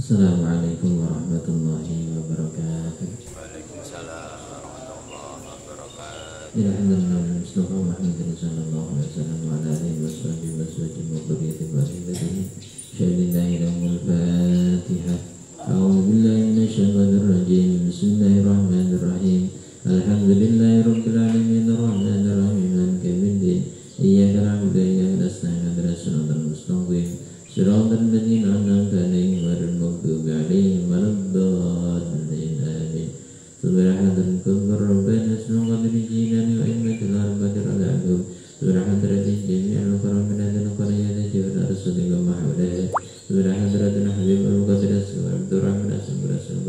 Assalamualaikum warahmatullahi wabarakatuh. Waalaikumsalam warahmatullahi wabarakatuh. Alhamdulillah Mustafa Muhammadin sallallahu alaihi wasallam wa ala alihi wa sahbihi wa sallam wa dhurriyyati walidayhi. Syahidillah lahumul Fatihah. A'udzu billahi minasy syaithanir rajim. Bismillahirrahmanirrahim. Alhamdulillahi rabbil alamin arrahmanir rahim maliki yaumiddin. Iyyaka na'budu wa iyyaka nasta'in ihdinas siratal mustaqim. Siratal ladzina an'amta 'alaihim ghairil maghdubi 'alaihim waladdallin. Amin. Subhanallahi rabbana asma qadri jinani wa innatil arba'atir al-'adub. Subhanallahi jami'al karamina dan qariyata jawda rasulika mahmudah. Subhanallahi habibul qadri subhanallahi rahman asma rasul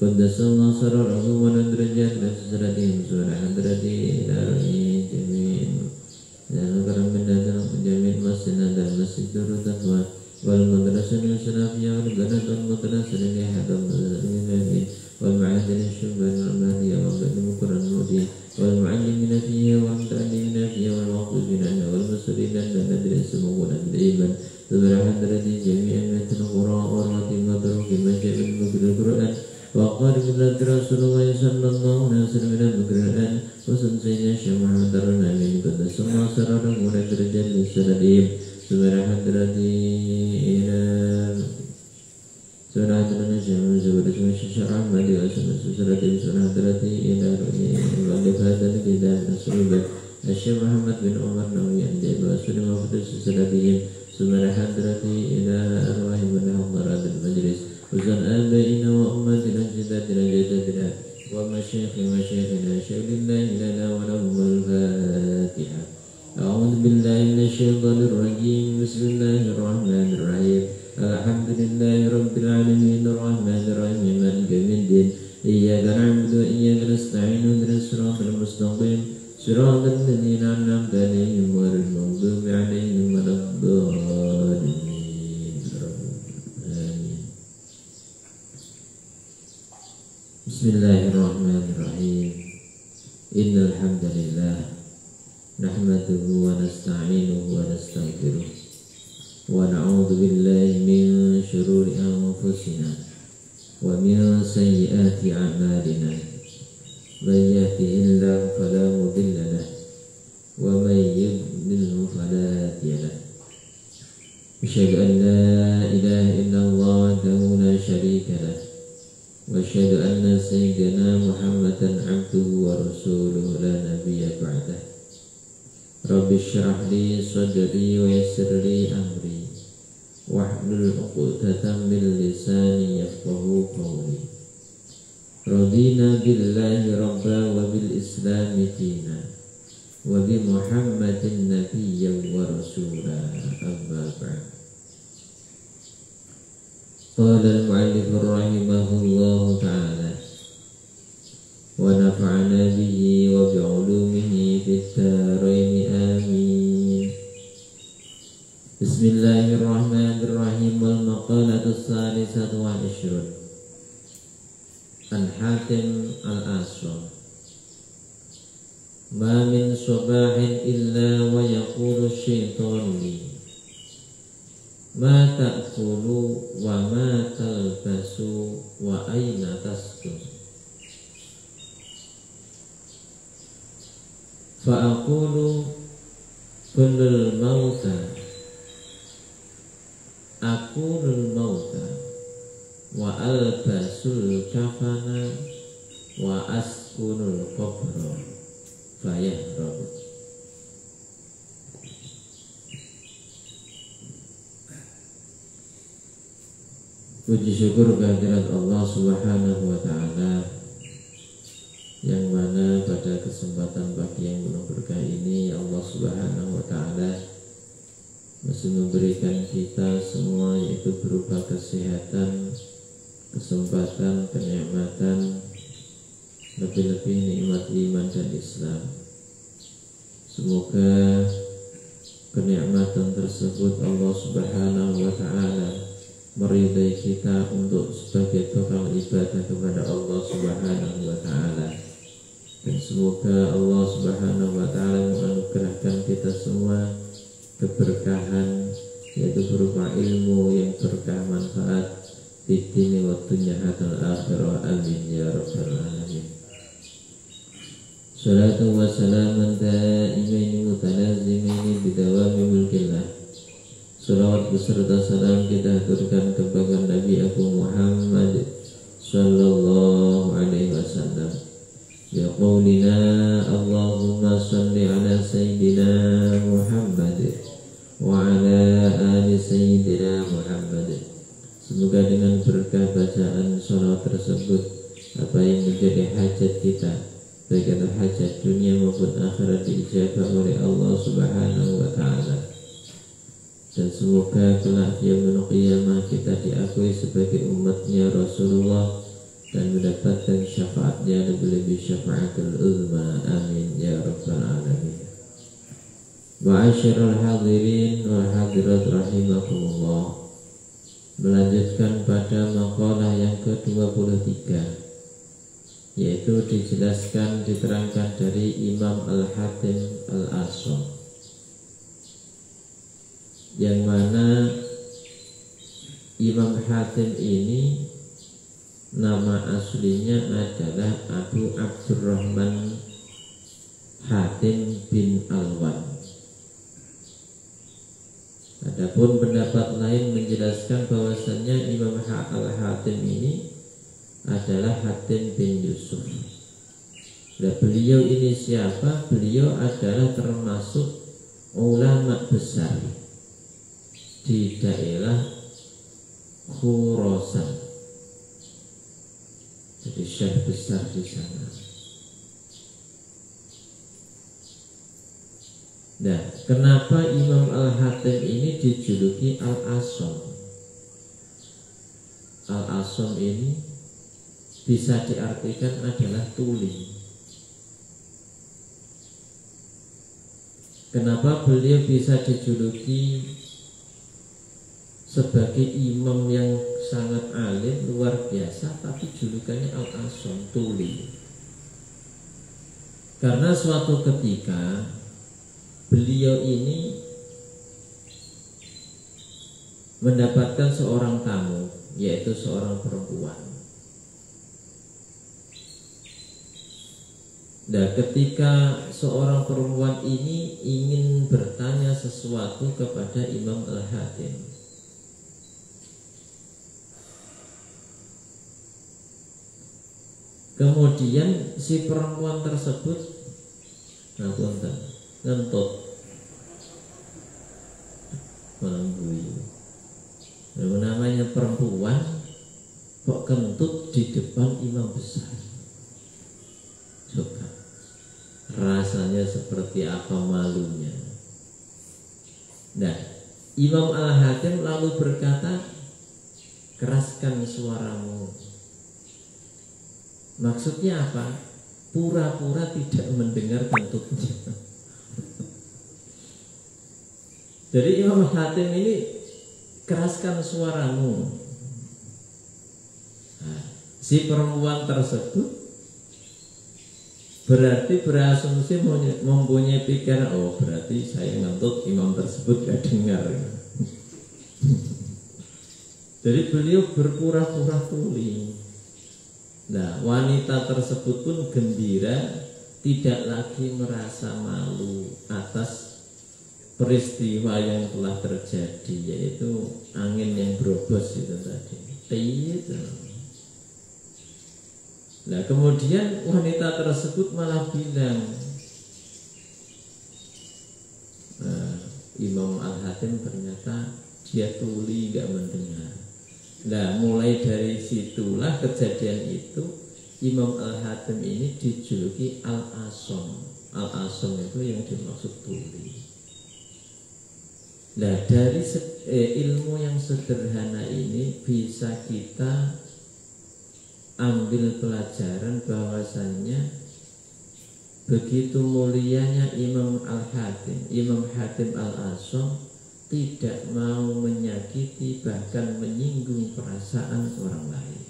qaddasallahu sararahu wa nadrajat dan sesaratihim. Subhanallahi ilahi jami'in dan karamina dan jami'in masjidna dan masjid Darut Taqwa wal madrasah al-salafiyah wal ganatul madrasah al-hadam al-ilahi والمعادن الشبان والمهدي والبدن مكرا المؤدي والمعلمين فيه والمتعلمين فيه والواقفين عنه والمسؤولين عن ندرس مغولا بالإيمان سبحان الذي جميع من القراء والراتب مبروك ما جاء بالمكر القرآن وقال بذات رسول الله صلى الله عليه وسلم من المكر الآن وسنسينا الشمع درنا من قدس الله سرنا ونكرجا للسلام سبحان الذي Surah Al-Nasr Zubair Syarah Madi Asma Surah Al-Dirati ila Al-Walif Hadal Kitab Nasrullah Syekh Muhammad bin Umar Nawawi Al-Jaiba Surah Mafdus Suradiyyin Subhanal Hadrati ila Arwahim wa Hamarat Al-Majlis Uzan Abaina wa Ummatina Jidatina Jadatina wa Masyakhina Syaikhina lana wa lahumul Fatiha. A'udzu billahi minasyaitonir rajim. Bismillahirrahmanirrahim. Alhamdulillahi rabbil alamin arrahmanir rahim maliki yaumiddin. Iyyaka na'budu wa iyyaka nasta'in ihdinas siratal mustaqim siratal ladzina an'amta 'alaihim ghairil maghdubi 'alaihim waladdallin. Amin. Bismillahirrahmanirrahim. Innal hamdalillah nahmaduhu wa nasta'inuhu wa nastaghfiruh wa na'udzu billahi min shururi anfusina wa min sayyiati a'malina may yahdihillahu fala mudilla lahu wa may yudlil fala hadiya lahu. Asyhadu an la ilaha illallah wahdahu la syarika lahu wa asyhadu anna sayyidina Muhammadan 'abduhu wa rasuluhu la nabiyya ba'dahu. Rabbi syrah li sadri wa yassir li amri wahlul 'uqdatam min lisani yafqahu qawli. Radina billahi rabba wa bil islami dina wa bi Muhammadin nabiyyan wa rasula. Amma ba'd. Qala al-mu'allif rahimahullahu ta'ala wa nafa'ana bihi wa bi 'ulumihi fid dharain amin. Bismillahirrahmanirrahim. Wal maqalatu tsalisatu wal 'ishrun An Hatim al-Asram. Ma min subahin illa wa yaqulu syaitanu li ma ta'kulu wa ma talbasu wa aina taskun. Fa'aqulu kullul mauta akulul mauta wa albasul kafana wa askunul qabra fayahrab. Puji syukur kehadirat Allah Subhanahu wa ta'ala, yang mana pada kesempatan pagi yang penuh berkah ini Allah Subhanahu wa ta'ala masih memberikan kita semua, yaitu berupa kesehatan, kesempatan, kenikmatan, lebih-lebih nikmat iman dan Islam. Semoga kenikmatan tersebut Allah Subhanahu wa ta'ala meridai kita untuk sebagai tukang ibadah kepada Allah Subhanahu wa ta'ala. Dan semoga Allah Subhanahu wa ta'ala menganugerahkan kita semua keberkahan, yaitu berupa ilmu yang berkah manfaat, fid dini wa dunya hatal akhirah. Amin ya rabbal alamin. Salatu wa salaman daimaini mutalazimaini bidawami mulkillah. Salawat beserta salam kita aturkan kepada Nabi Abu Muhammad sallallahu alaihi wasallam. Ya qaulina Allahumma salli ala sayyidina Muhammad wa ala ali sayyidina Muhammad. Semoga dengan berkah bacaan salawat tersebut, apa yang menjadi hajat kita, baik itu hajat dunia maupun akhirat, diijabah oleh Allah Subhanahu wa ta'ala. Dan semoga kelak yaumul qiyamah kita diakui sebagai umatnya Rasulullah dan mendapatkan syafaatnya, lebih-lebih syafaatul uzma. Amin ya rabbal alamin. Ma'asyiral hadirin wal hadirat rahimakumullah. Melanjutkan pada makalah yang ke-23, yaitu dijelaskan, diterangkan dari Imam Al-Hatim Al-Asham, yang mana Imam Hatim ini nama aslinya adalah Abu Abdurrahman Hatim bin Alwan. Adapun pendapat lain menjelaskan bahwasannya Imam Al-Hatim ini adalah Hatim bin Yusuf. Dan beliau ini siapa? Beliau adalah termasuk ulama besar di daerah Khurasan, jadi syekh besar di sana. Nah, kenapa Imam Al-Hatim ini dijuluki Al-Asham? Al-Asham ini bisa diartikan adalah tuli. Kenapa beliau bisa dijuluki sebagai imam yang sangat alim, luar biasa, tapi julukannya Al-Asham, tuli? Karena suatu ketika beliau ini mendapatkan seorang tamu, yaitu seorang perempuan. Nah, ketika seorang perempuan ini ingin bertanya sesuatu kepada Imam Al-Hatim, kemudian si perempuan tersebut ngentut, mengguyur. Namanya perempuan kok kentut di depan imam besar. Coba rasanya seperti apa malunya. Nah, Imam Al-Hatim lalu berkata, keraskan suaramu. Maksudnya apa? Pura-pura tidak mendengar kentutnya. Jadi Imam Hatim ini, keraskan suaramu. Nah, si perempuan tersebut berarti berasumsi mempunyai pikiran, oh berarti saya ngentut, imam tersebut gak dengar. Jadi beliau berpura-pura tuli. Nah, wanita tersebut pun gembira, tidak lagi merasa malu atas peristiwa yang telah terjadi, yaitu angin yang berobos itu tadi. Nah, kemudian wanita tersebut malah bilang, Imam Al-Hatim ternyata dia tuli, gak mendengar. Nah, mulai dari situlah kejadian itu Imam Al-Hatim ini dijuluki Al-Asham. Al-Asham itu yang dimaksud tuli. Nah, dari ilmu yang sederhana ini bisa kita ambil pelajaran bahwasannya begitu mulianya Imam Al-Hatim, Imam Hatim Al-Asham tidak mau menyakiti bahkan menyinggung perasaan orang lain.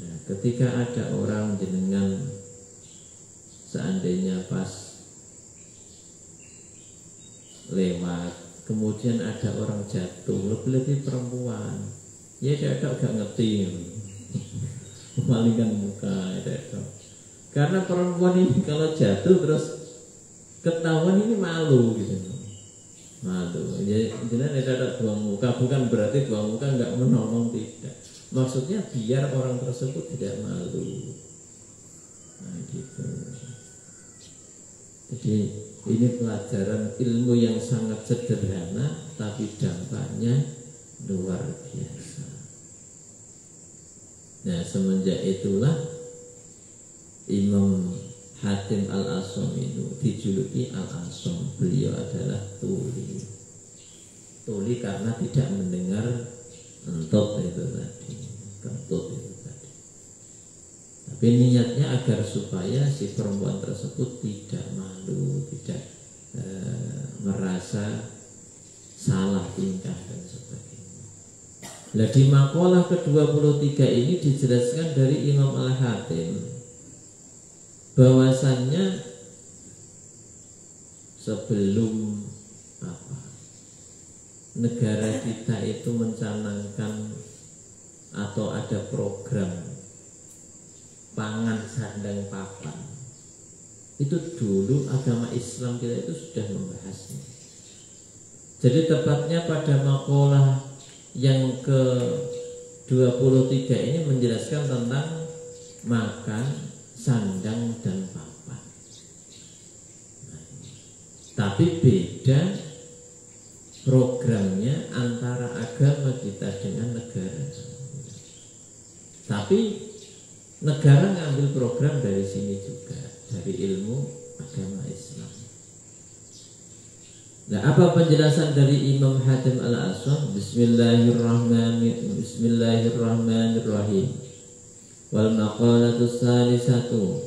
Nah, ketika ada orang jenengan seandainya pas lewat, kemudian ada orang jatuh, lebih-lebih perempuan, Ya cedok gak ngerti. Memalingkan muka cedok. Karena perempuan ini kalau jatuh terus ketahuan ini malu gitu. Malu. Jadi cedok buang muka bukan berarti buang muka nggak menolong, tidak. Maksudnya biar orang tersebut tidak malu. Nah gitu. Jadi ini pelajaran ilmu yang sangat sederhana tapi dampaknya luar biasa. Nah semenjak itulah Imam Hatim Al-Asam itu dijuluki Al-Asam. Beliau adalah tuli. Tuli karena tidak mendengar entut itu tadi, kentut itu tadi. Tapi niatnya agar supaya si perempuan tersebut tidak malu, tidak merasa salah tingkah dan sebagainya. Nah di makalah ke-23 ini dijelaskan dari Imam Al-Hatim bahwasannya sebelum negara kita itu mencanangkan atau ada program pangan sandang papan, itu dulu agama Islam kita itu sudah membahasnya. Jadi tepatnya pada makalah yang ke-23 ini menjelaskan tentang makan, sandang dan papan. Tapi beda programnya antara agama kita dengan negara. Tapi negara ngambil program dari sini juga, dari ilmu agama Islam. Nah, apa penjelasan dari Imam Hatim Al-Asam? Bismillahirrahmanirrahim. Wal maqalatus salisatu.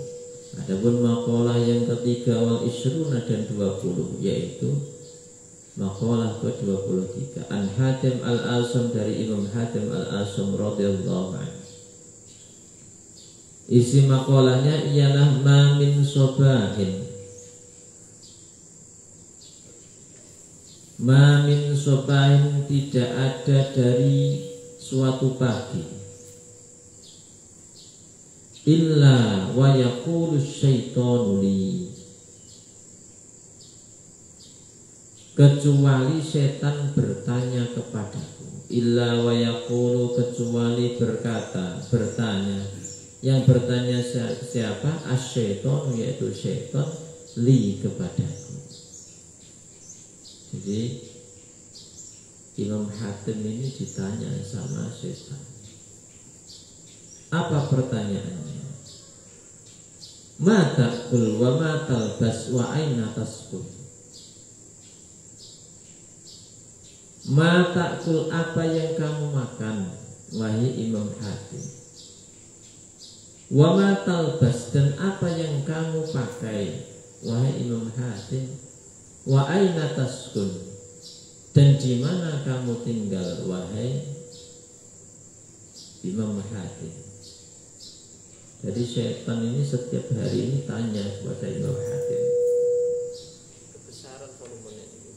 Adapun maqalah yang ketiga wal isyruna dan 20, yaitu maqalah ke-23 An Hatim Al-Asam dari Imam Hatim Al-Asam radhiyallahu anhu. Isi maqalahnya ialah ma min sobahin. Ma min sobahin, tidak ada dari suatu pagi illa wa yaqulu syaitanu li, kecuali setan bertanya kepadaku. Illa wa yaqulu, kecuali berkata, bertanya. Yang bertanya siapa? Asy-syaitan, yaitu syaitan, li, kepadaku. Jadi Imam Hatim ini ditanya sama setan. Apa pertanyaannya? Ma ta'kul wa ma talbas wa aina taskun. Ma ta'kul, apa yang kamu makan, wahai Imam Hatim. Wa ma talbas, dan apa yang kamu pakai, wahai Imam Hatim. Wa aina taskun, dan di mana kamu tinggal, wahai Imam Hatim. Jadi syaitan ini setiap hari ini tanya kepada Imam Hatim. Kebesaran volumenya ini.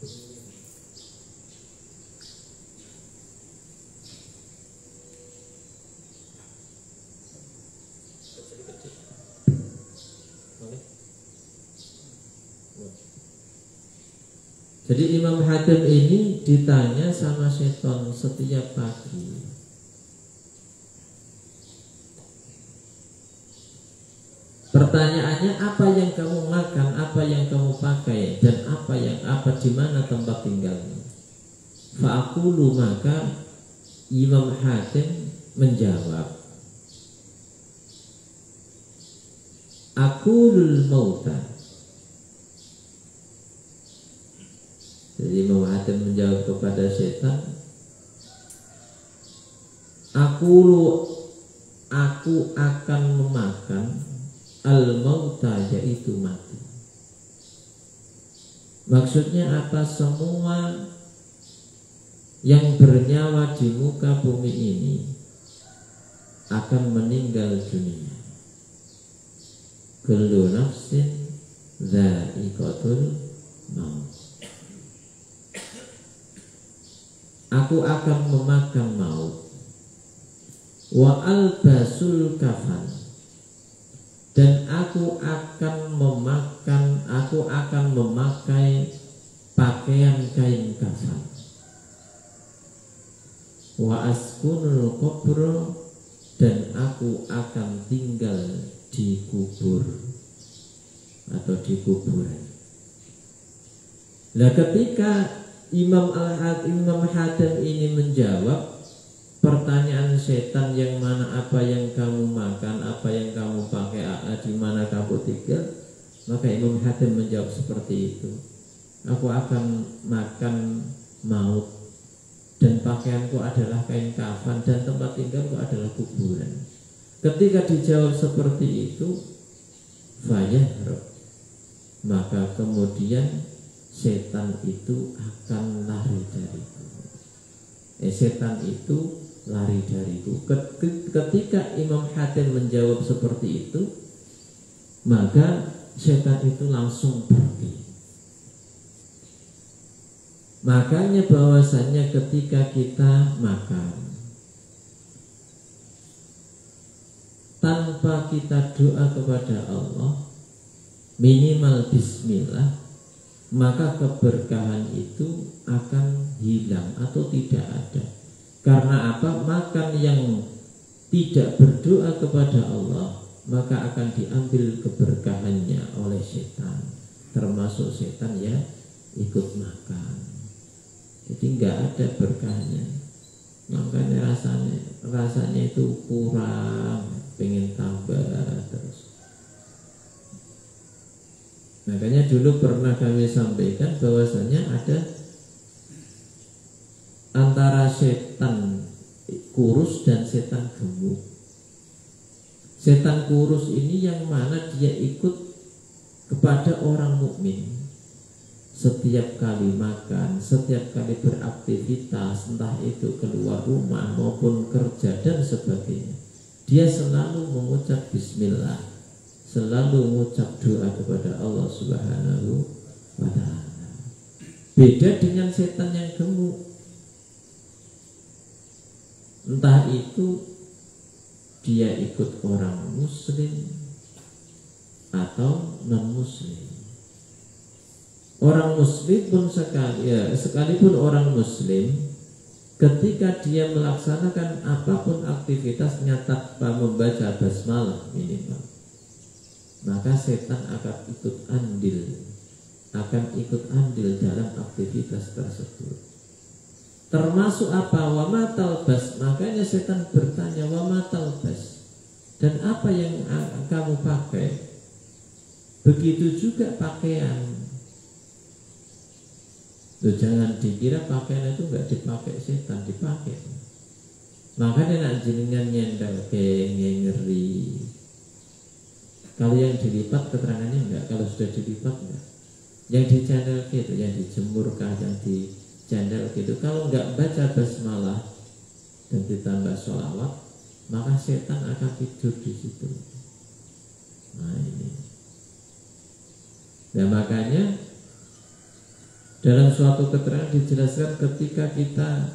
Kecil-kecil. Boleh? Jadi Imam Hatim ini ditanya sama setan setiap pagi. Pertanyaannya, apa yang kamu makan, apa yang kamu pakai, dan apa di mana tempat tinggalmu? Fa'aqulu, maka Imam Hatim menjawab, aqulul mauta. Jadi Imam Hatim menjawab kepada setan, aku akan memakan al-mauta, yaitu mati. Maksudnya apa? Semua yang bernyawa di muka bumi ini akan meninggal dunia. Kullu nafsin dha'iqatul maut. Aku akan memakan maut. wa albasul kafan, dan aku akan memakai pakaian kain kafan, wa askunul qabro, dan aku akan tinggal di kubur atau di kuburan. Nah, ketika Imam Hatim ini menjawab pertanyaan setan, yang mana apa yang kamu makan, apa yang kamu pakai, di mana kamu tinggal, maka Imam Hatim menjawab seperti itu. Aku akan makan maut, dan pakaianku adalah kain kafan, dan tempat tinggalku adalah kuburan. Ketika dijawab seperti itu, fayahrab, maka kemudian setan itu akan lari dariku. Setan itu lari dariku. Ketika Imam Hatim menjawab seperti itu, maka setan itu langsung pergi. Makanya bahwasannya ketika kita makan, tanpa kita doa kepada Allah, minimal bismillah, maka keberkahan itu akan hilang atau tidak ada. Karena apa? Makan yang tidak berdoa kepada Allah, maka akan diambil keberkahannya oleh setan, termasuk setan ya ikut makan. Jadi nggak ada berkahnya. Makanya rasanya itu kurang, pengen tambah terus. Makanya dulu pernah kami sampaikan bahwasanya ada antara setan kurus dan setan gemuk. Setan kurus ini yang mana dia ikut kepada orang mukmin. Setiap kali makan, setiap kali beraktivitas, entah itu keluar rumah maupun kerja dan sebagainya, dia selalu mengucap bismillah, selalu mengucap doa kepada Allah Subhanahu wa ta'ala. Beda dengan setan yang gemuk. Entah itu dia ikut orang muslim atau non muslim. Orang muslim pun sekalipun orang muslim, ketika dia melaksanakan apapun aktivitasnya tanpa membaca basmalah minimal, maka setan akan ikut andil dalam aktivitas tersebut. Termasuk apa? Wa ma talbas. Makanya setan bertanya, wa ma talbas, dan apa yang kamu pakai? Begitu juga pakaian. Tuh, jangan dikira pakaian itu enggak dipakai setan, dipakai. Makanya nak jenengan nyendal ngeri. Kalau yang dilipat keterangannya enggak, kalau sudah dilipat enggak. Yang dicandal gitu, yang dijemurkah, yang dicandal gitu. Kalau enggak baca basmalah dan ditambah sholawat, maka setan akan tidur di situ. Nah ini. Nah makanya dalam suatu keterangan dijelaskan ketika kita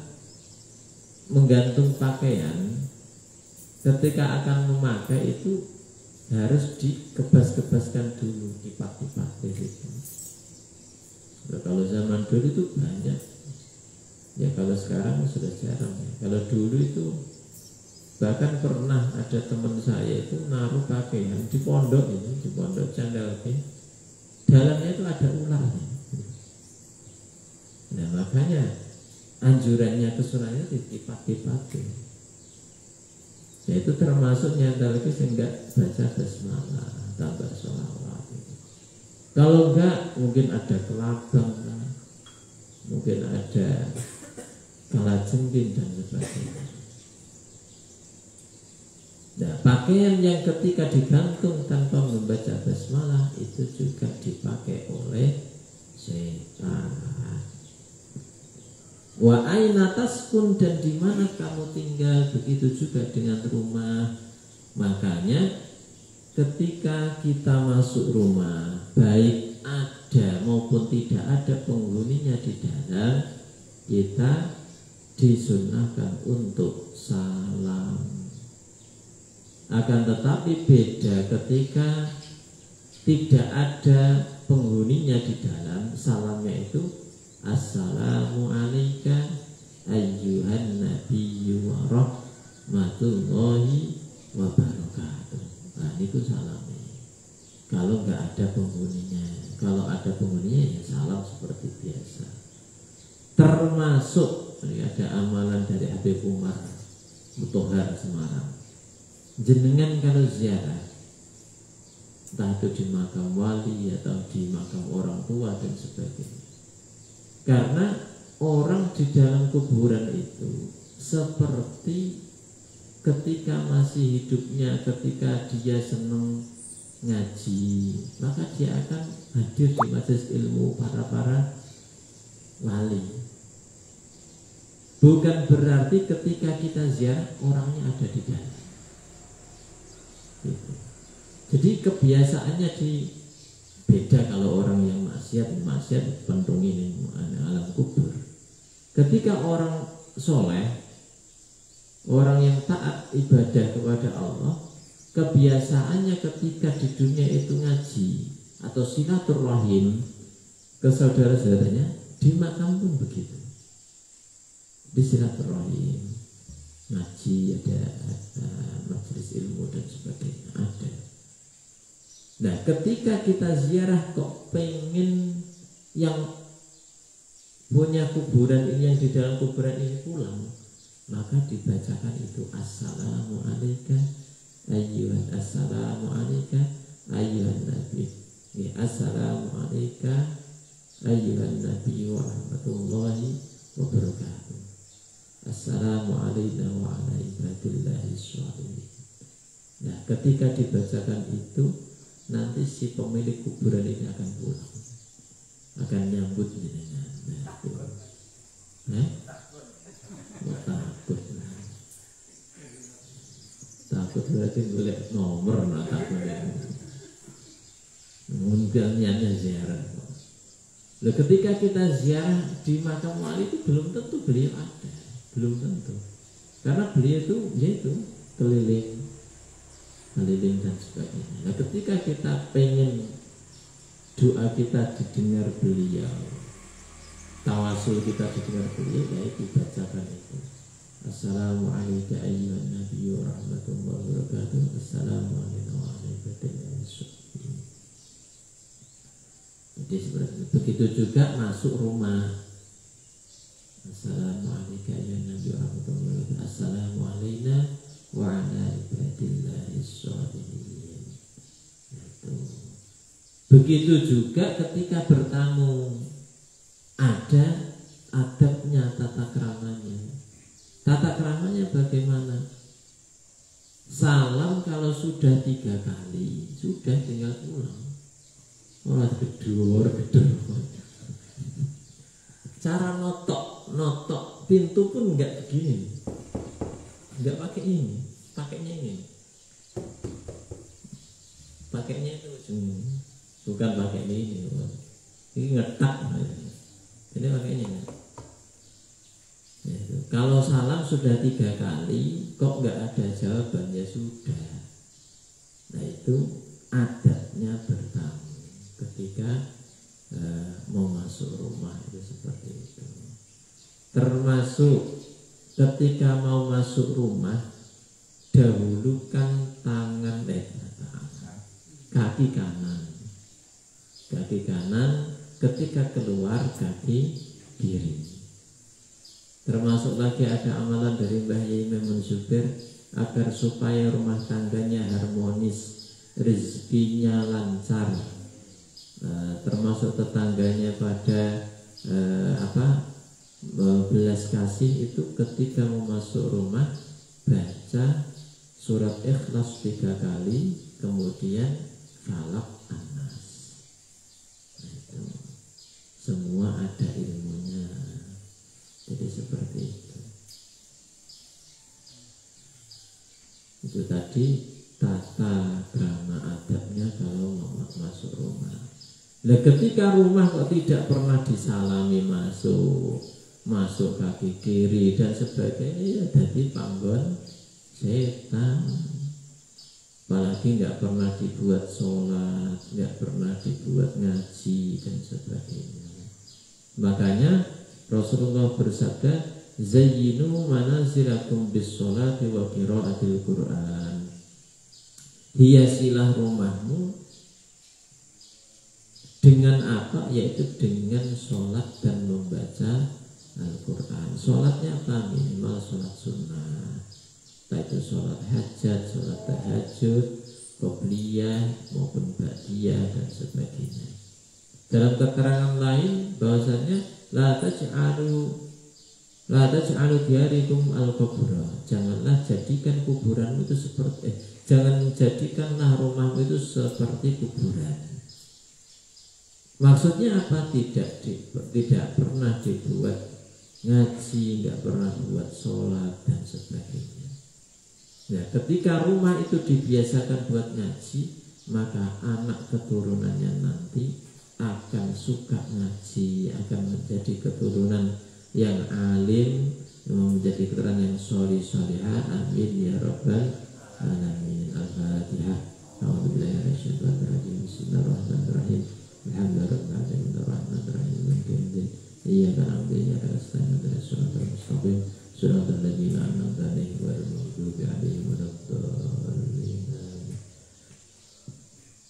menggantung pakaian, ketika akan memakai itu harus dikebas-kebaskan dulu, dipak-dipak gitu. Nah, kalau zaman dulu itu banyak, ya kalau sekarang sudah jarang. Kalau dulu itu bahkan pernah ada teman saya itu naruh pakaian di pondok ini, di pondok Candalke, dalamnya itu ada ularnya. Nah makanya anjurannya kesunahnya dipakai. Ya itu termasuk nyandal lagi sehingga baca basmalah, tambah sholawat. Kalau enggak mungkin ada kelabang, mungkin ada kalajengking dan sebagainya. Nah pakaian yang ketika digantung tanpa membaca basmalah itu juga dipakai oleh setan. Wa aina taskun, dan di mana kamu tinggal, begitu juga dengan rumah. Makanya ketika kita masuk rumah, baik ada maupun tidak ada penghuninya di dalam, kita disunahkan untuk salam. Akan tetapi beda ketika tidak ada penghuninya di dalam. Salamnya itu assalamu alayka ayyuhan nabiyyu wa rahmatullahi wa barakatuh. Nah itu salamnya. Kalau nggak ada penghuninya, kalau ada penghuninya ya salam seperti biasa. Termasuk ada amalan dari Habib Umar Mutohar Semarang. Jenengan kalau ziarah, entah itu di makam wali atau di makam orang tua dan sebagainya, karena orang di dalam kuburan itu seperti ketika masih hidupnya, ketika dia senang ngaji, maka dia akan hadir di majelis ilmu para wali. Bukan berarti ketika kita ziarah orangnya ada di dalam. Gitu. Jadi kebiasaannya beda kalau orang yang maksiat pentungin alam kubur. Ketika orang soleh, orang yang taat ibadah kepada Allah, kebiasaannya ketika di dunia itu ngaji atau silaturahim ke saudara-saudaranya, di makam pun begitu. Di silaturahim, ngaji, ada majelis ilmu dan sebagainya ada. Nah ketika kita ziarah kok pengen yang punya kuburan ini, yang di dalam kuburan ini pulang, maka dibacakan itu assalamu alayka ayyuhan, assalamu alayka ayyuhan nabi, ya, assalamu alayka ayyuhan nabi wa rahmatullahi wa barakatuh, assalamu alayna wa ala ibadillahi sholihin. Nah ketika dibacakan itu, nanti si pemilik kuburan ini akan pulang, akan nyambut jenengan. Takut berarti boleh nomor, nah takutnya mungkinnya ziarah. Loh, ketika kita ziarah di makam wali itu belum tentu beliau ada, belum tentu, karena beliau itu yaitu keliling dan sebagainya. Nah ketika kita pengen doa kita didengar beliau, tawasul kita didengar beliau, yaitu bacakan itu assalamu alayka ayyuhan nabiyyu wa rahmatullahi wa barakatuh, assalamu alayna wa ala ibadillahi sholihin. Jadi seperti itu. Begitu juga masuk rumah, assalamu alayka ayyuhan nabiyyu wa rahmatullahi wa barakatuh, assalamu alayna wa ala ibadillahi sholihin. Begitu juga ketika bertamu, ada adabnya, tata keramanya. Tata keramanya bagaimana? Salam kalau sudah 3 kali, sudah tinggal pulang. Orang gedor. Cara notok pintu pun enggak begini, enggak pakai ini, pakainya ini. Pakainya itu bukan pakai ini ngetak. Jadi pakainya ya. Kalau salam sudah 3 kali kok nggak ada jawaban, ya sudah. Nah itu adabnya bertamu ketika mau masuk rumah itu seperti itu. Termasuk ketika mau masuk rumah, dahulukan kaki kanan, ketika keluar kaki kiri. Termasuk lagi ada amalan dari Mbah Yai Maimun Zubir agar supaya rumah tangganya harmonis, rezekinya lancar, termasuk tetangganya pada belas kasih itu ketika mau masuk rumah baca surat Ikhlas 3 kali, kemudian Falaq An-Nas. Itu semua ada ilmunya. Jadi seperti itu. Itu tadi tata krama adabnya kalau mau masuk rumah. Nah ketika rumah kok tidak pernah disalami masuk kaki kiri dan sebagainya, ya jadi panggon setan. apalagi nggak pernah dibuat sholat, nggak pernah dibuat ngaji dan sebagainya. Makanya Rasulullah bersabda, zayyinu manazilakum bis sholati wa qiraatil Qur'an. Hiasilah rumahmu dengan apa? Yaitu dengan sholat dan membaca Al-Quran. Sholatnya apa? Minimal sholat sunnah, yaitu sholat hajat, sholat tahajud, qobliyah maupun ba'diyah dan sebagainya. Dalam keterangan lain bahwasanya la taj'alu diyarikum al-qubura. Janganlah jadikan kuburanmu itu seperti jangan jadikanlah rumahmu itu seperti kuburan. Maksudnya apa? Tidak pernah dibuat ngaji, nggak pernah buat sholat dan sebagainya. Nah, ketika rumah itu dibiasakan buat ngaji, maka anak keturunannya nanti akan suka ngaji, akan menjadi keturunan yang alim, menjadi keturunan yang solihah. Amin ya rabbal alamin. Al-Fatihah. A'udzubillahi minasyaitonir rajim. Bismillahirrahmanirrahim. Alhamdulillahirrahmanirrahim. Ar-Rahmanirrahim. Maliki yaumiddin. Iyyaka na'budu wa iyyaka nasta'in. Ihdinas siratal mustaqim. Shiratal ladzina an'amta 'alaihim ghairil maghdubi 'alaihim waladdallin.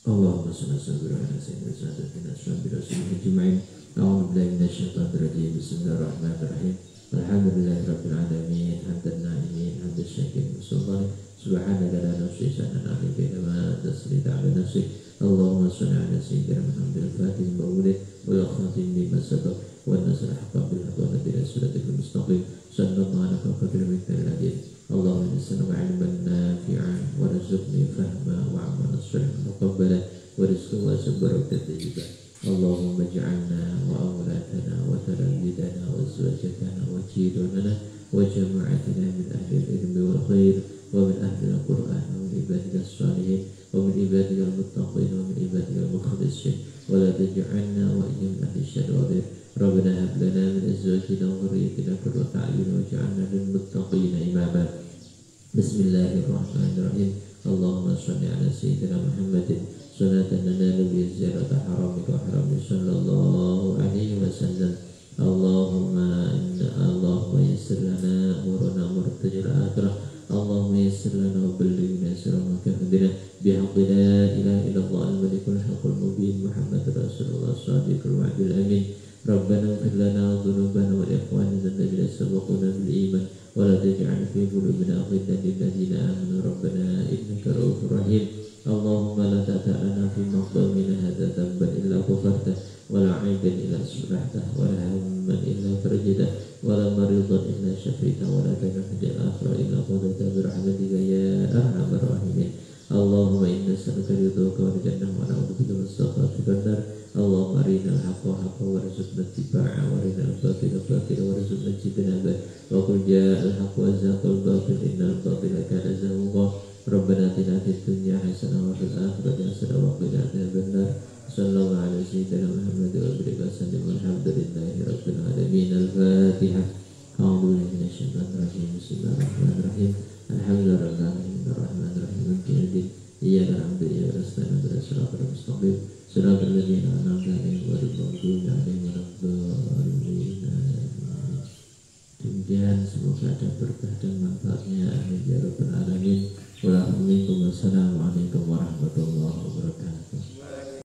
Allahumma shalli ala sayyidina Muhammadin ajma'in. A'udzu billahi minasyaitonir rajim. Bismillahirrahmanirrahim. Alhamdulillahirabbil alamin. Hamdan na'imin, hamdan syakirin musallim. Subhanaka la nuhsi sana'an 'alaika kama tasnita 'ala nafsik. Allahumma shalli ala sayyidina Muhammadin al-Fatih al-Mawlid wal khatim lima sabaq wa nasr haqqan bil haqq wa nadira siratal mustaqim. Sallallahu alaihi wa sallam. Allahumma inna ilman nafi'an wa rizqni fahma wa 'amalan shalihan muqabbala wa rizqan wa sabratan tayyiban. Allahumma ij'alna wa awladana wa talabidana wa azwajana wa jiranana wa jama'atana min ahli al-ilmi wal khair wa min ahli al-Qur'an wa min ibadika as-salihin wa min ibadika al-muttaqin wa min ibadika al-mukhlisin wa la taj'alna wa iyyahum min ahli ash-shadawir. Rabbana hab lana min azwajina wa dhurriyyatina qurrata a'yun waj'alna lil muttaqina imama. Bismillahirrahmanirrahim. Allahumma shalli ala sayyidina Muhammadin salatan nanalu bi ziyarati haramika wa harami sallallahu alaihi wasallam. Allahumma yassir lana umurana murtajil akhirah. Allahumma yassir lana wa ballighna siramaka hadina bihaqqi la ilaha illallah al-malikul haqqul mubin Muhammadur Rasulullah shadiqul wa'dil amin. Rabbana ighfir lana dhunubana wa ikhwanana alladhina sabaquna bil iman wa la taj'al fi qulubina ghillan lil ladzina amanu rabbana innaka ra'ufur rahim. Allahumma la tata'ana fi maqamina hadza dhanban illa ghafartah wa la 'aiban illa aslahtah wa la hamman illa farajtah wa la maridan illa shafitah wa la daynan fil akhirah illa qadaita bi rahmatika ya arhamar rahimin. Allahumma inna nas'aluka ridhaka wal jannah wa na'udzubika min sakhatika wan nar. Allahumma arina al-haqqa haqqan warzuqna ittiba'a wa arina al-batila batilan warzuqna ijtinabah. Wa qul jaa'a al-haqqu wa zahaqa al-batil innal batila kana zahuqa. Rabbana atina fid dunya hasanah wa fil akhirati hasanah wa qina adzaban nar. Sallallahu ala sayyidina Muhammad wa alihi wa sallam. Alhamdulillahi rabbil alamin. Al-Fatihah. A'udzu billahi minasyaitonir rajim. Bismillahirrahmanirrahim. Alhamdulillahirabbil alamin. Maliki yaumiddin. Iyyaka na'budu wa iyyaka nasta'in. Ihdinas siratal mustaqim. Siratal ladzina an'amta 'alaihim ghairil maghdubi 'alaihim waladdallin. Demikian, semoga ada berkah dan manfaatnya. Amin ya rabbal alamin. Wassalamualaikum warahmatullahi wabarakatuh.